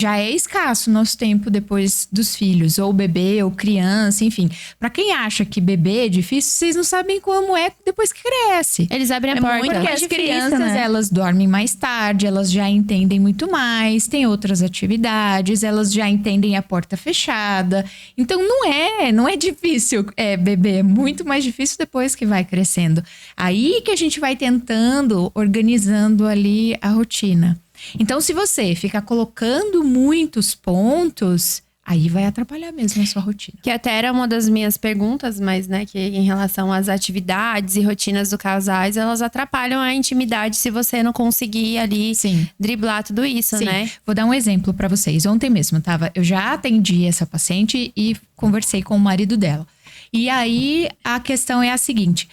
Já é escasso o nosso tempo depois dos filhos, ou bebê, ou criança, enfim. Pra quem acha que bebê é difícil, vocês não sabem como é depois que cresce. Eles abrem a porta. Porque as difícil, crianças, né? elas dormem mais tarde, elas já entendem muito mais, tem outras atividades, elas já entendem a porta fechada. Então não é difícil bebê, é muito mais difícil depois que vai crescendo. Aí que a gente vai tentando, organizando ali a rotina. Então, se você ficar colocando muitos pontos, aí vai atrapalhar mesmo a sua rotina. Que até era uma das minhas perguntas, mas, né, que em relação às atividades e rotinas do casais, elas atrapalham a intimidade se você não conseguir ali driblar tudo isso, Sim. né? Vou dar um exemplo pra vocês. Ontem mesmo, eu já atendi essa paciente e conversei com o marido dela. E aí, a questão é a seguinte.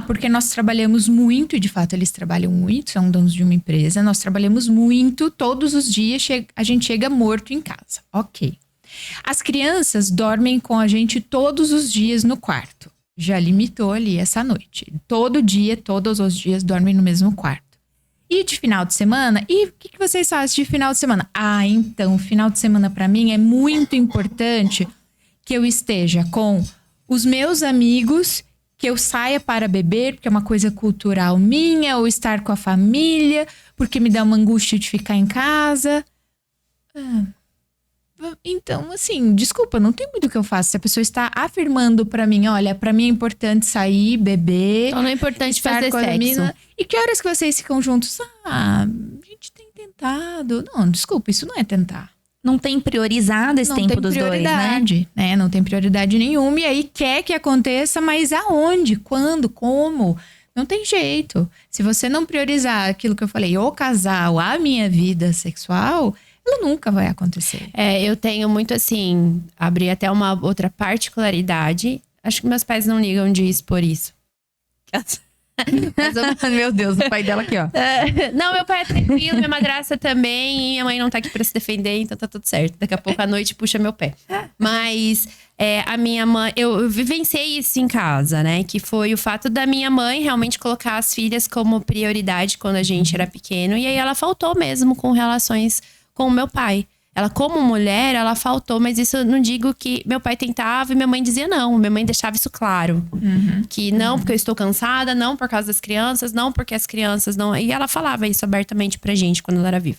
Porque nós trabalhamos muito, e de fato eles trabalham muito, são donos de uma empresa. Nós trabalhamos muito, todos os dias a gente chega morto em casa. Ok. As crianças dormem com a gente todos os dias no quarto. Já limitou ali essa noite. Todo dia, todos os dias dormem no mesmo quarto. E de final de semana? E o que vocês fazem de final de semana? Então, final de semana pra mim é muito importante que eu esteja com os meus amigos, que eu saia para beber, porque é uma coisa cultural minha, ou estar com a família, porque me dá uma angústia de ficar em casa. Então, assim, desculpa, não tem muito o que eu faço. Se a pessoa está afirmando pra mim, olha, pra mim é importante sair, beber. Então não é importante fazer sexo. Mina. E que horas que vocês ficam juntos? A gente tem tentado. Não, desculpa, isso não é tentar. Não tem priorizado esse tempo dos dois, né? Não tem prioridade nenhuma. E aí quer que aconteça, mas aonde? Quando? Como? Não tem jeito. Se você não priorizar aquilo que eu falei, o casal, a minha vida sexual, ela nunca vai acontecer. Eu tenho muito assim, abri até uma outra particularidade. Acho que meus pais não ligam de expor isso. Meu Deus, o pai dela aqui, ó. Não, meu pai é tranquilo, minha madrasta também. E minha mãe não tá aqui pra se defender, então tá tudo certo. Daqui a pouco à noite puxa meu pé. Mas a minha mãe… Eu vivenciei isso em casa, né? Que foi o fato da minha mãe realmente colocar as filhas como prioridade quando a gente era pequeno. E aí ela faltou mesmo com relações com o meu pai. Ela, como mulher, ela faltou, mas isso eu não digo que meu pai tentava e minha mãe dizia não. Minha mãe deixava isso claro. Que não porque eu estou cansada, não por causa das crianças, não porque as crianças não… E ela falava isso abertamente pra gente quando ela era viva.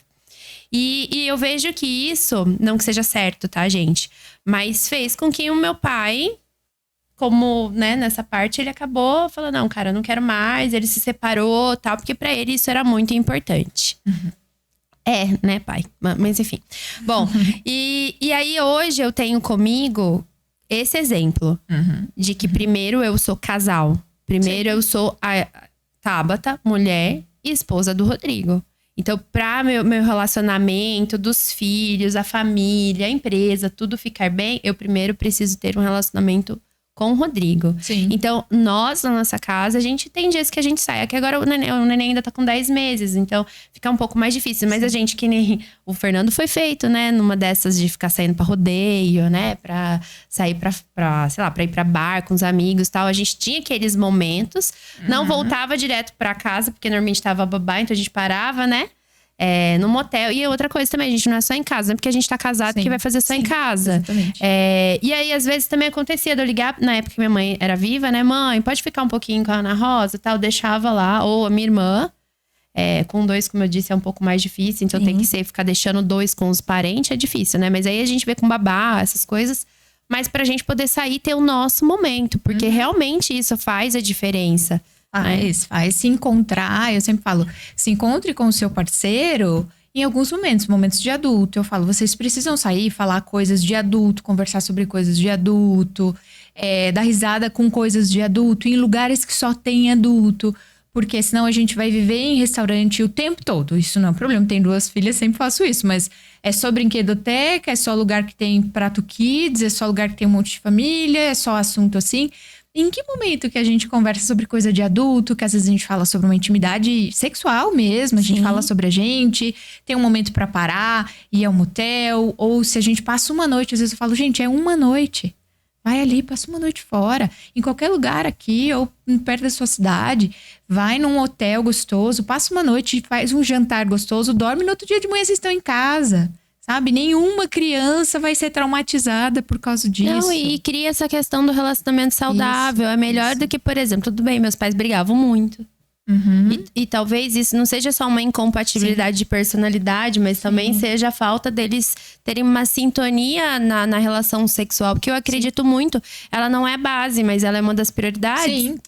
E eu vejo que isso, não que seja certo, tá, gente? Mas fez com que o meu pai, como, né, nessa parte, ele acabou falando, não, cara, eu não quero mais. Ele se separou, tal, porque pra ele isso era muito importante. Né, pai? Mas enfim. Bom, e aí hoje eu tenho comigo esse exemplo. De que primeiro eu sou casal. Primeiro eu sou a Tabata, mulher e esposa do Rodrigo. Então, pra meu relacionamento, dos filhos, a família, a empresa, tudo ficar bem, eu primeiro preciso ter um relacionamento com o Rodrigo. Sim. Então, nós, na nossa casa, a gente tem dias que a gente sai. Aqui agora o neném ainda tá com 10 meses, então fica um pouco mais difícil. Mas a gente, que nem o Fernando foi feito, né? Numa dessas de ficar saindo pra rodeio, né? Pra sair sei lá, pra ir pra bar com os amigos e tal. A gente tinha aqueles momentos. Não voltava direto pra casa, porque normalmente tava babá, então a gente parava, né? No motel. E outra coisa também, a gente não é só em casa, não é porque a gente tá casado que vai fazer só em casa. Exatamente. E aí, às vezes, também acontecia de eu ligar, na época que minha mãe era viva, né? Mãe, pode ficar um pouquinho com a Ana Rosa e tal. Eu deixava lá, ou a minha irmã. Com 2, como eu disse, é um pouco mais difícil. Então tem que ficar deixando 2 com os parentes, é difícil, né? Mas aí a gente vê com babá, essas coisas. Mas pra gente poder sair e ter o nosso momento. Porque realmente isso faz a diferença. Faz se encontrar, eu sempre falo, se encontre com o seu parceiro em alguns momentos de adulto. Eu falo, vocês precisam sair, falar coisas de adulto, conversar sobre coisas de adulto, dar risada com coisas de adulto, em lugares que só tem adulto. Porque senão a gente vai viver em restaurante o tempo todo. Isso não é um problema, tenho 2 filhas, sempre faço isso. Mas é só brinquedoteca, é só lugar que tem prato kids, é só lugar que tem um monte de família, é só assunto assim. Em que momento que a gente conversa sobre coisa de adulto, que às vezes a gente fala sobre uma intimidade sexual mesmo, a gente fala sobre a gente, tem um momento pra parar, ir ao motel, ou se a gente passa uma noite, às vezes eu falo, gente, é uma noite. Vai ali, passa uma noite fora, em qualquer lugar aqui, ou perto da sua cidade, vai num hotel gostoso, passa uma noite, faz um jantar gostoso, dorme, no outro dia de manhã vocês estão em casa. Sabe? Nenhuma criança vai ser traumatizada por causa disso. Não, e cria essa questão do relacionamento saudável. É melhor do que, por exemplo, tudo bem, meus pais brigavam muito. E talvez isso não seja só uma incompatibilidade de personalidade, mas também seja a falta deles terem uma sintonia na relação sexual. Porque eu acredito muito, ela não é base, mas ela é uma das prioridades. Sim,